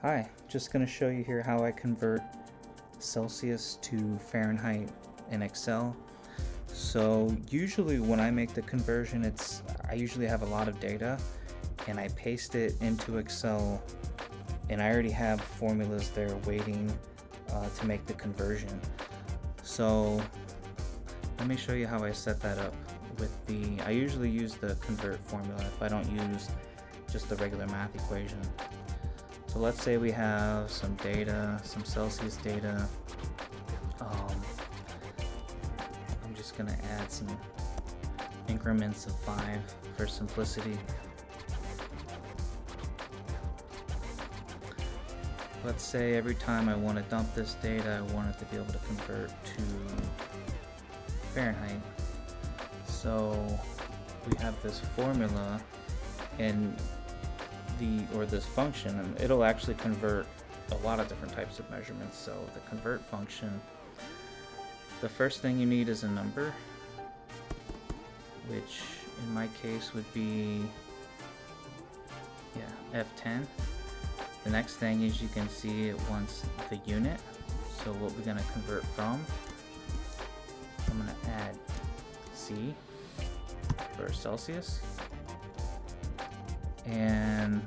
Hi, just going to show you here how I convert Celsius to Fahrenheit in Excel. So usually when I make the conversion, I usually have a lot of data and I paste it into Excel, and I already have formulas there waiting to make the conversion. So let me show you how I set that up I usually use the convert formula if I don't use just the regular math equation. So let's say we have some data, some Celsius data. I'm just gonna add some increments of 5 for simplicity. Let's say every time I want to dump this data, I want it to be able to convert to Fahrenheit. So we have this formula and this function, and it'll actually convert a lot of different types of measurements. So the convert function, the first thing you need is a number, which in my case would be F10. The next thing is, you can see it wants the unit, so what we're going to convert from, I'm going to add C for Celsius, and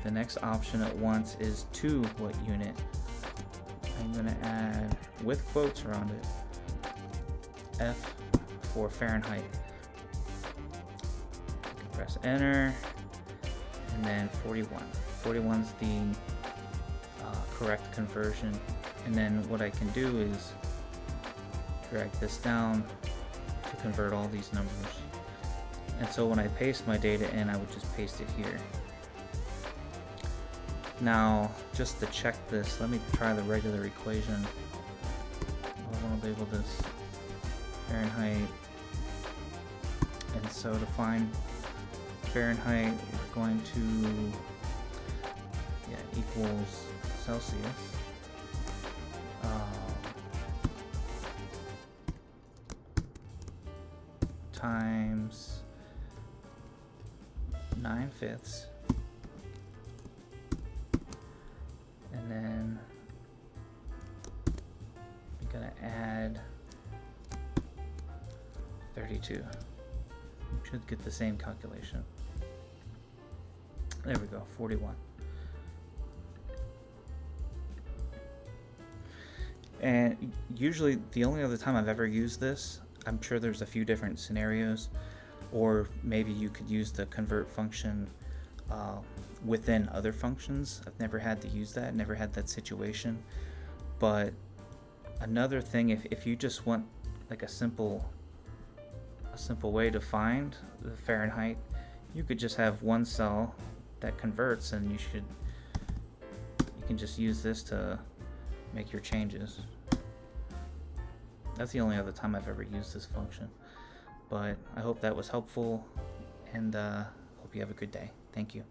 the next option it wants is to what unit. I'm going to add, with quotes around it, F for Fahrenheit. You can press enter, and then 41. 41 is the correct conversion, and then what I can do is drag this down to convert all these numbers. And so when I paste my data in, I would just paste it here. Now, just to check this, let me try the regular equation. I want to label this Fahrenheit, and so to find Fahrenheit, we're going to equals Celsius times 9/5, and then I'm gonna add 32. Should get the same calculation. There we go, 41. And usually the only other time I've ever used this, I'm sure there's a few different scenarios, or maybe you could use the convert function within other functions. I've never had to use that, never had that situation. But another thing, if you just want like a simple way to find the Fahrenheit, you could just have one cell that converts, and you can just use this to make your changes. That's the only other time I've ever used this function. But I hope that was helpful, and hope you have a good day. Thank you.